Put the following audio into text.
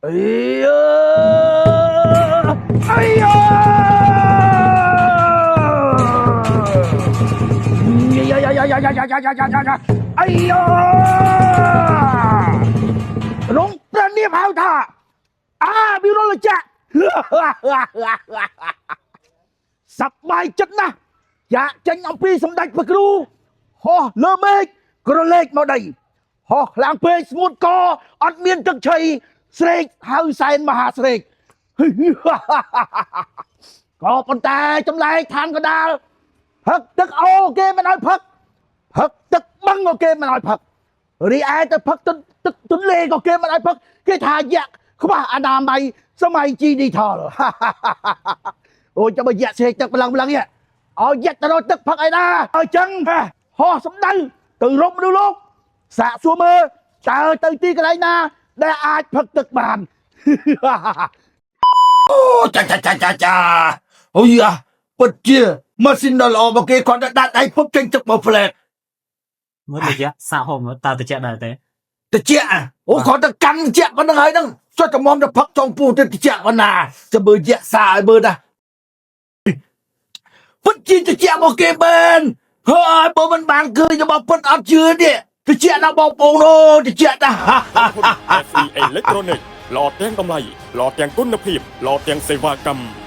Ây ây ây Rung Praniep hau tha Virology សប្បាយចិត្តណាស់យ៉ាចេញអំពីសម្ដេចព្រះគ្រូហោះលើមេឃក្រឡេកមកដីហោះខ្លាំងពេកស្ងួតកអត់មានទឹកឆីស្រេកហៅសែនមហាស្រេកក៏ប៉ុន្តែចម្លែកឋានកដាលផឹកទឹកអូគេមិនឲ្យផឹកផឹកទឹកបឹងក៏គេមិនឲ្យផឹករីឯទៅផឹកទឹកទន្លេក៏គេមិនឲ្យផឹកគេថាយៈខ្វះអនាម័យសម័យ digital អូចាំបើយៈស្រេកទឹកប្លឹងនេះឲ្យយៈទៅរកទឹកផឹកឯណាឲ្យចឹងហោះសំដៅទៅរកមនុស្សលោកសាកសួរមើលតើទៅទីកន្លែងណាដែលអាចផឹកទឹកបានអូចាអូយ៉ាពិតជាម៉ាស៊ីនដ៏ល្អមកគេគាត់ដាក់ដៃពុបចេញទឹកមកផ្លែតមើលរយៈសាកហូបមើលតើតិចដែរទេតិចអូគាត់ទៅកាន់តិចប៉ុណ្្នឹងហើយហ្នឹងចុះតែមុំទៅផឹកចង់ពោះទៅតិចប៉ុណ្ណាចាំមើលយៈសាឲ្យមើលណាពិតជាតិចមកគេបែនហើយបើមិនបានឃើញរបស់ពិតអត់ជឿទេតិចដល់បងប្អូនអូតិចណា FE Electronic หล่อเตียงกำไรหล่อเตียงគុណភាពหล่อเตียงសេវាកម្ម